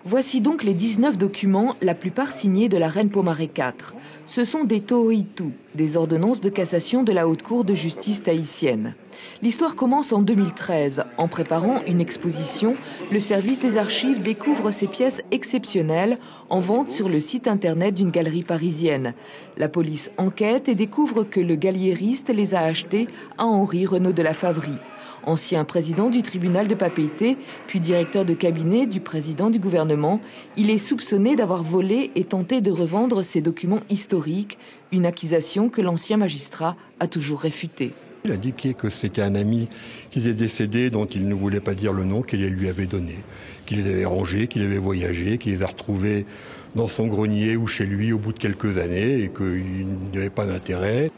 Voici donc les 19 documents, la plupart signés de la reine Pomaré IV. Ce sont des to'itu, des ordonnances de cassation de la Haute Cour de justice tahitienne. L'histoire commence en 2013. En préparant une exposition, le service des archives découvre ces pièces exceptionnelles en vente sur le site internet d'une galerie parisienne. La police enquête et découvre que le galliériste les a achetées à Henri Renaud de la Favrie. Ancien président du tribunal de Papeete, puis directeur de cabinet du président du gouvernement, il est soupçonné d'avoir volé et tenté de revendre ces documents historiques, une accusation que l'ancien magistrat a toujours réfutée. Il a dit que c'était un ami qui était décédé, dont il ne voulait pas dire le nom, qu'il les lui avait donné, qu'il les avait rangés, qu'il avait voyagé, qu'il les a retrouvés dans son grenier ou chez lui au bout de quelques années et qu'il n'y avait pas d'intérêt.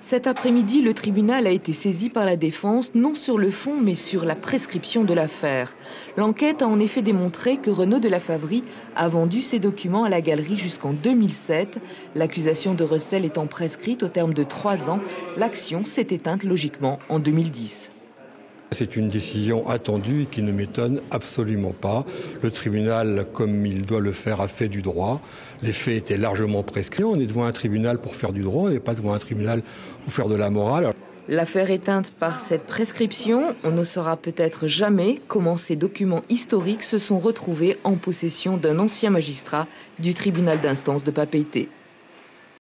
Cet après-midi, le tribunal a été saisi par la défense, non sur le fond, mais sur la prescription de l'affaire. L'enquête a en effet démontré que Renaud de la Favrie a vendu ses documents à la galerie jusqu'en 2007. L'accusation de recel étant prescrite au terme de 3 ans, l'action s'est éteinte logiquement en 2010. C'est une décision attendue et qui ne m'étonne absolument pas. Le tribunal, comme il doit le faire, a fait du droit. Les faits étaient largement prescrits. On est devant un tribunal pour faire du droit, on n'est pas devant un tribunal pour faire de la morale. L'affaire éteinte par cette prescription, on ne saura peut-être jamais comment ces documents historiques se sont retrouvés en possession d'un ancien magistrat du tribunal d'instance de Papeete.